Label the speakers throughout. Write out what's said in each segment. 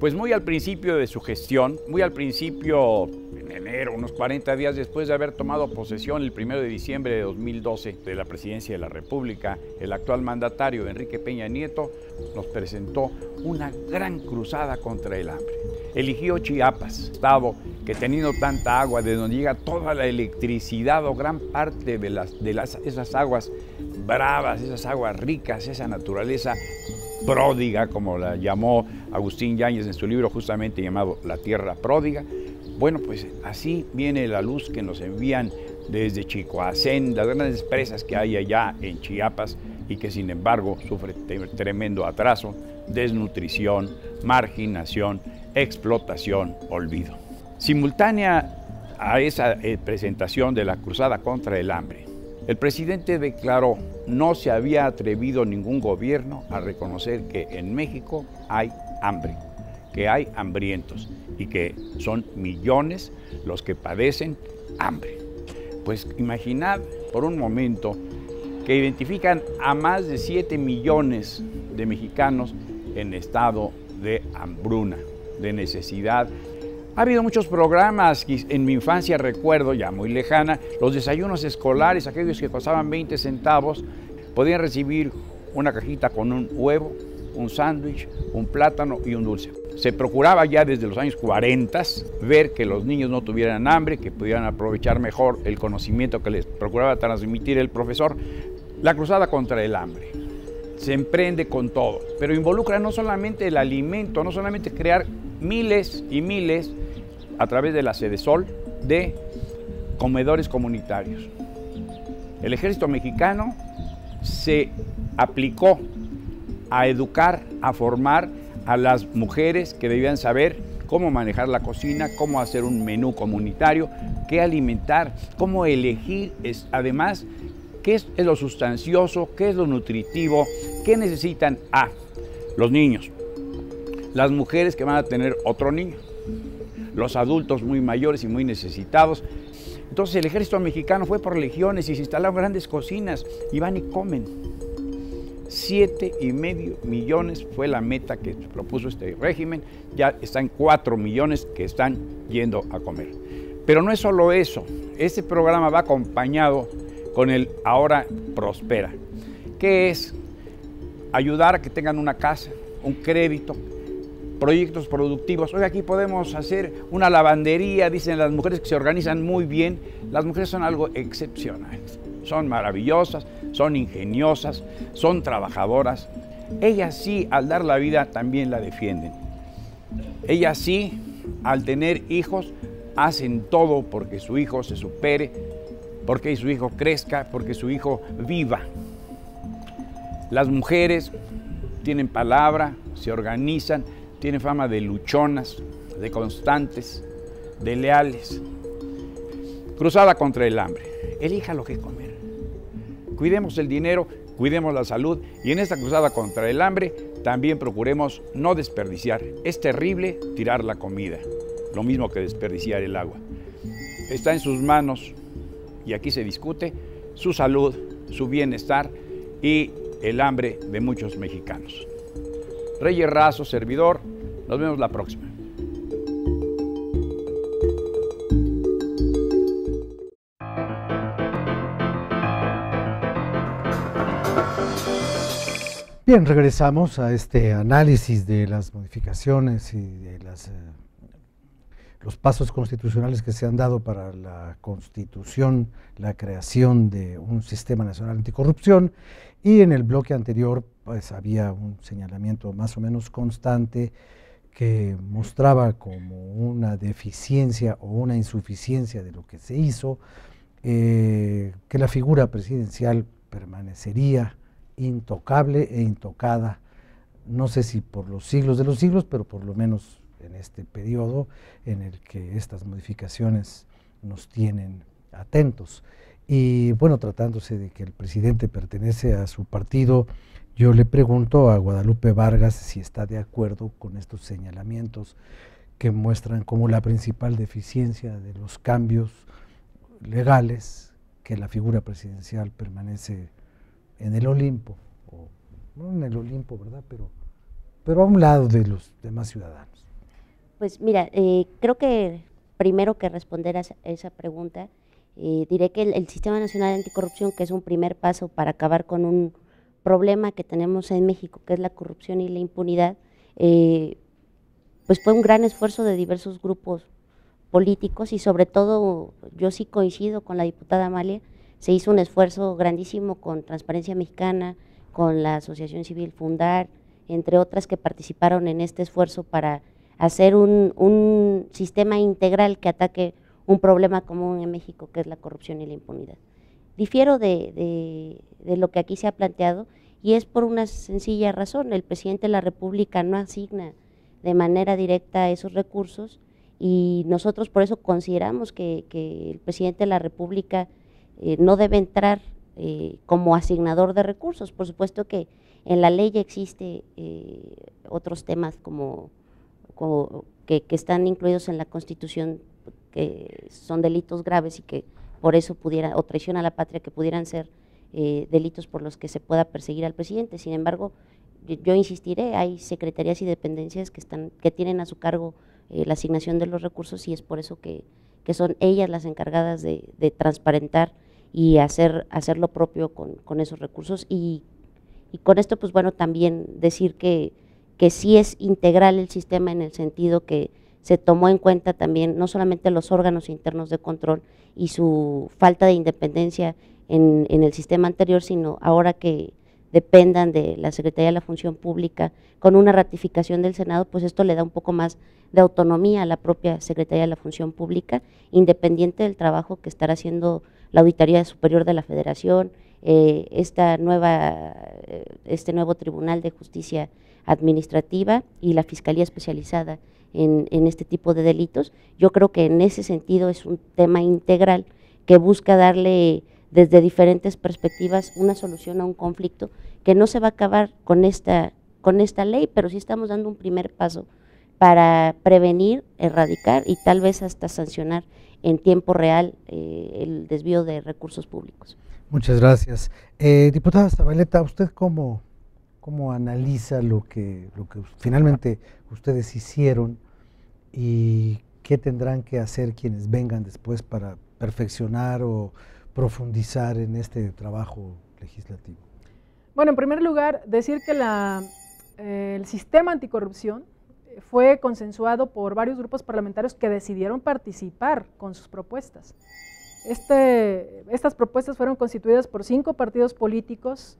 Speaker 1: Pues muy al principio de su gestión, muy al principio, en enero, unos 40 días después de haber tomado posesión el 1 de diciembre de 2012 de la presidencia de la República, el actual mandatario Enrique Peña Nieto nos presentó una gran cruzada contra el hambre. Eligió Chiapas, estado que teniendo tanta agua, de donde llega toda la electricidad o gran parte de esas aguas bravas, esas aguas ricas, esa naturaleza pródiga, como la llamó Agustín Yáñez en su libro justamente llamado La Tierra Pródiga. Bueno, pues así viene la luz que nos envían desde Chicoacén, las grandes presas que hay allá en Chiapas y que sin embargo sufre tremendo atraso, desnutrición, marginación, explotación, olvido. Simultánea a esa presentación de la cruzada contra el hambre, el presidente declaró: no se había atrevido ningún gobierno a reconocer que en México hay hambre, que hay hambrientos y que son millones los que padecen hambre. Pues imaginad por un momento que identifican a más de 7 millones de mexicanos en estado de hambruna, de necesidad. Ha habido muchos programas, en mi infancia recuerdo, ya muy lejana, los desayunos escolares, aquellos que costaban 20 centavos, podían recibir una cajita con un huevo, un sándwich, un plátano y un dulce. Se procuraba ya desde los años 40 ver que los niños no tuvieran hambre, que pudieran aprovechar mejor el conocimiento que les procuraba transmitir el profesor. La cruzada contra el hambre se emprende con todo, pero involucra no solamente el alimento, no solamente crear miles y miles a través de la Sedesol de comedores comunitarios. El ejército mexicano se aplicó a educar, a formar a las mujeres que debían saber cómo manejar la cocina, cómo hacer un menú comunitario, qué alimentar, cómo elegir, además, qué es lo sustancioso, qué es lo nutritivo, qué necesitan los niños, las mujeres que van a tener otro niño, los adultos muy mayores y muy necesitados. Entonces el ejército mexicano fue por legiones y se instalaron grandes cocinas y van y comen. 7,5 millones fue la meta que propuso este régimen, ya están 4 millones que están yendo a comer. Pero no es solo eso, este programa va acompañado con el Ahora Prospera, que es ayudar a que tengan una casa, un crédito, proyectos productivos. Hoy aquí podemos hacer una lavandería, dicen las mujeres que se organizan muy bien. Las mujeres son algo excepcional, son maravillosas, son ingeniosas, son trabajadoras. Ellas sí, al dar la vida, también la defienden. Ellas sí, al tener hijos, hacen todo porque su hijo se supere, porque su hijo crezca, porque su hijo viva. Las mujeres tienen palabra, se organizan, tienen fama de luchonas, de constantes, de leales. Cruzada contra el hambre. Elija lo que comer. Cuidemos el dinero, cuidemos la salud y en esta cruzada contra el hambre también procuremos no desperdiciar. Es terrible tirar la comida, lo mismo que desperdiciar el agua. Está en sus manos, y aquí se discute, su salud, su bienestar y el hambre de muchos mexicanos. Reyes Razo, servidor, nos vemos la próxima.
Speaker 2: Bien, regresamos a este análisis de las modificaciones y de los pasos constitucionales que se han dado para la constitución, la creación de un sistema nacional anticorrupción, y en el bloque anterior pues había un señalamiento más o menos constante que mostraba como una deficiencia o una insuficiencia de lo que se hizo, que la figura presidencial permanecería intocable e intocada, no sé si por los siglos de los siglos, pero por lo menos en este periodo en el que estas modificaciones nos tienen atentos. Y bueno, tratándose de que el presidente pertenece a su partido, yo le pregunto a Guadalupe Vargas si está de acuerdo con estos señalamientos que muestran como la principal deficiencia de los cambios legales, que la figura presidencial permanece en el Olimpo, o no en el Olimpo, ¿verdad? Pero a un lado de los demás ciudadanos.
Speaker 3: Pues mira, creo que primero que responder a esa pregunta, diré que el Sistema Nacional de Anticorrupción, que es un primer paso para acabar con un problema que tenemos en México, que es la corrupción y la impunidad, pues fue un gran esfuerzo de diversos grupos políticos y sobre todo yo sí coincido con la diputada Amalia, se hizo un esfuerzo grandísimo con Transparencia Mexicana, con la Asociación Civil Fundar, entre otras que participaron en este esfuerzo para hacer un sistema integral que ataque un problema común en México, que es la corrupción y la impunidad. Difiero de lo que aquí se ha planteado y es por una sencilla razón: el presidente de la República no asigna de manera directa esos recursos y nosotros por eso consideramos que el presidente de la República no debe entrar como asignador de recursos. Por supuesto que en la ley existe otros temas como que están incluidos en la Constitución, que son delitos graves y que por eso pudiera, o traición a la patria, que pudieran ser delitos por los que se pueda perseguir al presidente. Sin embargo, yo insistiré, hay secretarías y dependencias que tienen a su cargo la asignación de los recursos y es por eso que son ellas las encargadas de transparentar y hacer lo propio con esos recursos. Y con esto, pues bueno, también decir que sí es integral el sistema, en el sentido que se tomó en cuenta también no solamente los órganos internos de control y su falta de independencia en el sistema anterior, sino ahora que dependan de la Secretaría de la Función Pública con una ratificación del Senado, pues esto le da un poco más de autonomía a la propia Secretaría de la Función Pública, independiente del trabajo que estará haciendo la Auditoría Superior de la Federación, este nuevo Tribunal de Justicia Administrativa y la Fiscalía Especializada en este tipo de delitos. Yo creo que en ese sentido es un tema integral que busca darle desde diferentes perspectivas una solución a un conflicto que no se va a acabar con esta ley, pero sí estamos dando un primer paso para prevenir, erradicar y tal vez hasta sancionar en tiempo real el desvío de recursos públicos.
Speaker 2: Muchas gracias. Diputada Zabaleta, ¿usted cómo analiza lo que finalmente ustedes hicieron y qué tendrán que hacer quienes vengan después para perfeccionar o profundizar en este trabajo legislativo?
Speaker 4: Bueno, en primer lugar, decir que el sistema anticorrupción fue consensuado por varios grupos parlamentarios que decidieron participar con sus propuestas. Estas propuestas fueron constituidas por 5 partidos políticos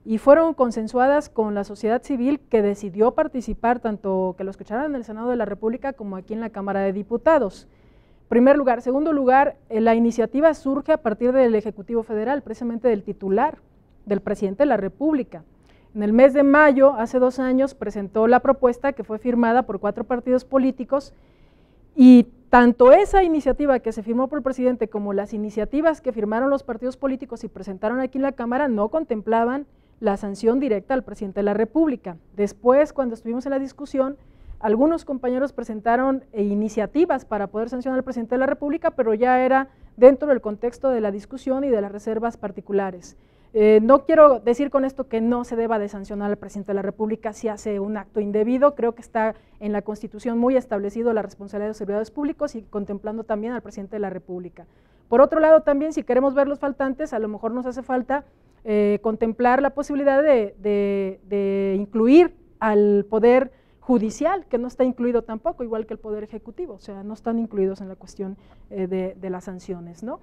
Speaker 4: y fueron consensuadas con la sociedad civil, que decidió participar, tanto que lo escucharan en el Senado de la República como aquí en la Cámara de Diputados. Primer lugar. Segundo lugar, la iniciativa surge a partir del Ejecutivo Federal, precisamente del titular, del presidente de la República. En el mes de mayo, hace 2 años, presentó la propuesta que fue firmada por 4 partidos políticos y tanto esa iniciativa que se firmó por el presidente como las iniciativas que firmaron los partidos políticos y presentaron aquí en la Cámara no contemplaban la sanción directa al presidente de la República. Después, cuando estuvimos en la discusión, algunos compañeros presentaron iniciativas para poder sancionar al presidente de la República, pero ya era dentro del contexto de la discusión y de las reservas particulares. No quiero decir con esto que no se deba de sancionar al presidente de la República si hace un acto indebido. Creo que está en la Constitución muy establecido la responsabilidad de los servidores públicos y contemplando también al presidente de la República. Por otro lado, también, si queremos ver los faltantes, a lo mejor nos hace falta contemplar la posibilidad de incluir al Poder Judicial, que no está incluido tampoco, igual que el Poder Ejecutivo, o sea, no están incluidos en la cuestión de las sanciones, ¿no?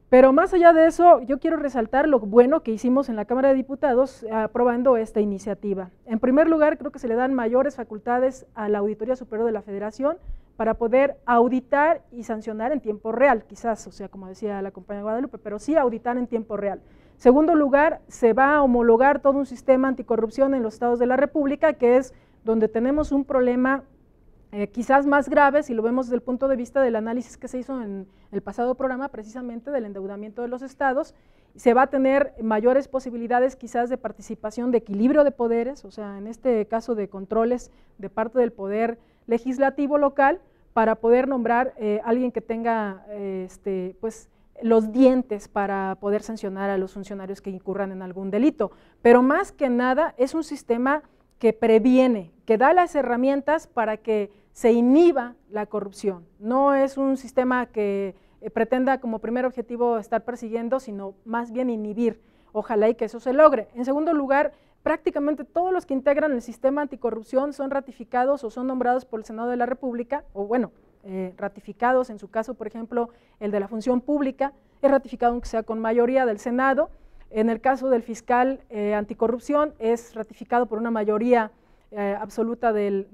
Speaker 4: Pero más allá de eso, yo quiero resaltar lo bueno que hicimos en la Cámara de Diputados aprobando esta iniciativa. En primer lugar, creo que se le dan mayores facultades a la Auditoría Superior de la Federación para poder auditar y sancionar en tiempo real, quizás, o sea, como decía la compañera Guadalupe, pero sí auditar en tiempo real. Segundo lugar, se va a homologar todo un sistema anticorrupción en los estados de la República, que es donde tenemos un problema quizás más grave, si lo vemos desde el punto de vista del análisis que se hizo en el pasado programa, precisamente del endeudamiento de los estados. Se va a tener mayores posibilidades quizás de participación, de equilibrio de poderes, o sea, en este caso de controles de parte del poder legislativo local, para poder nombrar alguien que tenga pues, los dientes para poder sancionar a los funcionarios que incurran en algún delito. Pero más que nada es un sistema que previene, que da las herramientas para que se inhiba la corrupción. No es un sistema que pretenda como primer objetivo estar persiguiendo, sino más bien inhibir. Ojalá y que eso se logre. En segundo lugar, prácticamente todos los que integran el sistema anticorrupción son ratificados o son nombrados por el Senado de la República, o bueno, ratificados, en su caso, por ejemplo, el de la función pública, es ratificado aunque sea con mayoría del Senado. En el caso del fiscal anticorrupción es ratificado por una mayoría absoluta del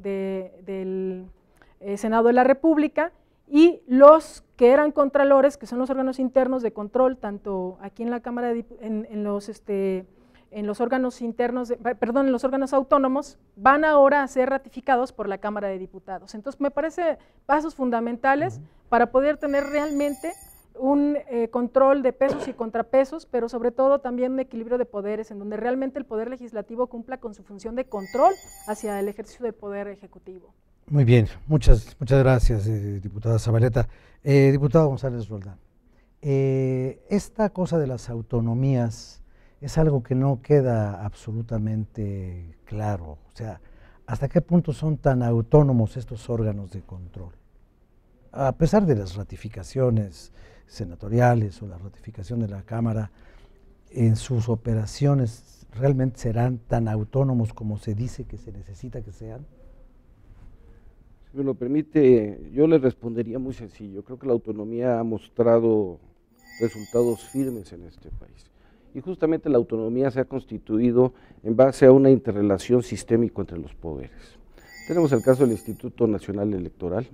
Speaker 4: Senado de la República, y los que eran contralores, que son los órganos internos de control, tanto aquí en la Cámara, en los órganos internos, en los órganos autónomos, van ahora a ser ratificados por la Cámara de Diputados. Entonces me parece pasos fundamentales para poder tener realmente un control de pesos y contrapesos, pero sobre todo también un equilibrio de poderes, en donde realmente el Poder Legislativo cumpla con su función de control hacia el ejercicio del Poder Ejecutivo.
Speaker 2: Muy bien, muchas gracias, diputada Zabaleta. Diputado González Roldán, esta cosa de las autonomías es algo que no queda absolutamente claro. O sea, ¿hasta qué punto son tan autónomos estos órganos de control? A pesar de las ratificaciones senatoriales o la ratificación de la Cámara, en sus operaciones, ¿realmente serán tan autónomos como se dice que se necesita que sean?
Speaker 5: Si me lo permite, yo le respondería muy sencillo. Creo que la autonomía ha mostrado resultados firmes en este país. Y justamente la autonomía se ha constituido en base a una interrelación sistémica entre los poderes. Tenemos el caso del Instituto Nacional Electoral,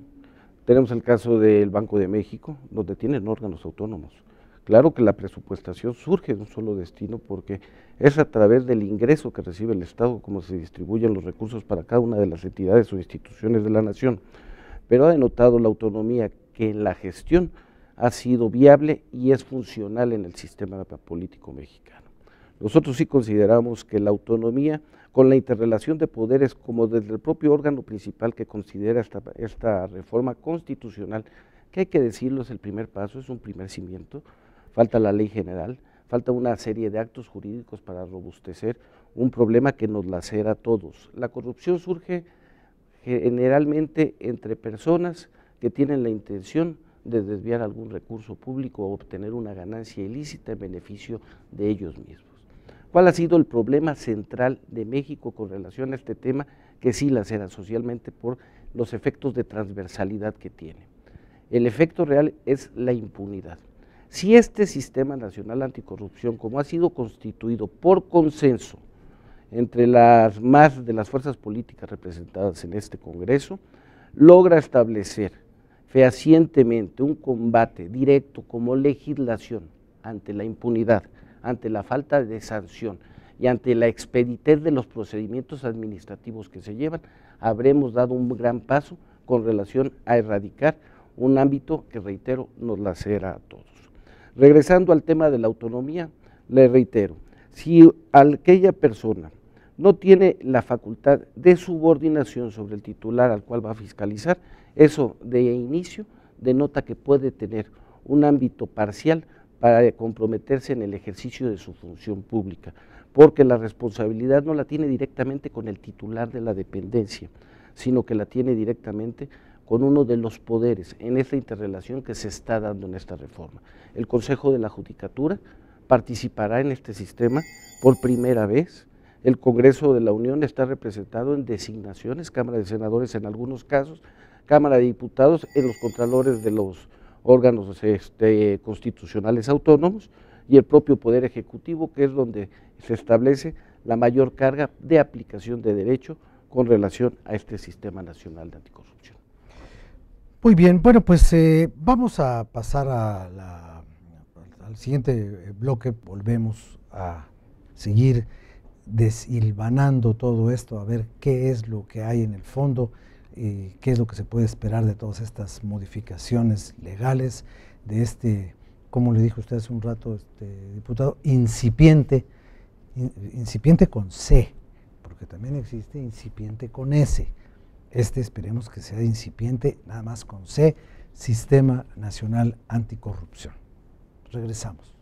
Speaker 5: tenemos el caso del Banco de México, donde tienen órganos autónomos. Claro que la presupuestación surge de un solo destino, porque es a través del ingreso que recibe el Estado como se distribuyen los recursos para cada una de las entidades o instituciones de la nación, pero ha denotado la autonomía que en la gestión ha sido viable y es funcional en el sistema político mexicano. Nosotros sí consideramos que la autonomía, con la interrelación de poderes, como desde el propio órgano principal que considera esta reforma constitucional, que hay que decirlo, es el primer paso, es un primer cimiento. Falta la ley general, falta una serie de actos jurídicos para robustecer un problema que nos lacera a todos. La corrupción surge generalmente entre personas que tienen la intención de desviar algún recurso público o obtener una ganancia ilícita en beneficio de ellos mismos. ¿Cuál ha sido el problema central de México con relación a este tema? Que sí lacera socialmente por los efectos de transversalidad que tiene. El efecto real es la impunidad. Si este Sistema Nacional Anticorrupción, como ha sido constituido por consenso entre más de las fuerzas políticas representadas en este Congreso, logra establecer fehacientemente un combate directo como legislación ante la impunidad, ante la falta de sanción y ante la expeditez de los procedimientos administrativos que se llevan, habremos dado un gran paso con relación a erradicar un ámbito que, reitero, nos lacera a todos. Regresando al tema de la autonomía, le reitero, si aquella persona no tiene la facultad de subordinación sobre el titular al cual va a fiscalizar, eso de inicio denota que puede tener un ámbito parcial para comprometerse en el ejercicio de su función pública, porque la responsabilidad no la tiene directamente con el titular de la dependencia, sino que la tiene directamente con uno de los poderes en esta interrelación que se está dando en esta reforma. El Consejo de la Judicatura participará en este sistema por primera vez. El Congreso de la Unión está representado en designaciones, Cámara de Senadores en algunos casos, Cámara de Diputados en los contralores de los órganos constitucionales autónomos y el propio Poder Ejecutivo, que es donde se establece la mayor carga de aplicación de derecho con relación a este Sistema Nacional de Anticorrupción.
Speaker 2: Muy bien, bueno, pues vamos a pasar al siguiente bloque. Volvemos a seguir deshilvanando todo esto, a ver qué es lo que hay en el fondo, qué es lo que se puede esperar de todas estas modificaciones legales, de este, como le dijo usted hace un rato, diputado, incipiente con C, porque también existe incipiente con S. Esperemos que sea incipiente nada más con C, Sistema Nacional Anticorrupción. Regresamos.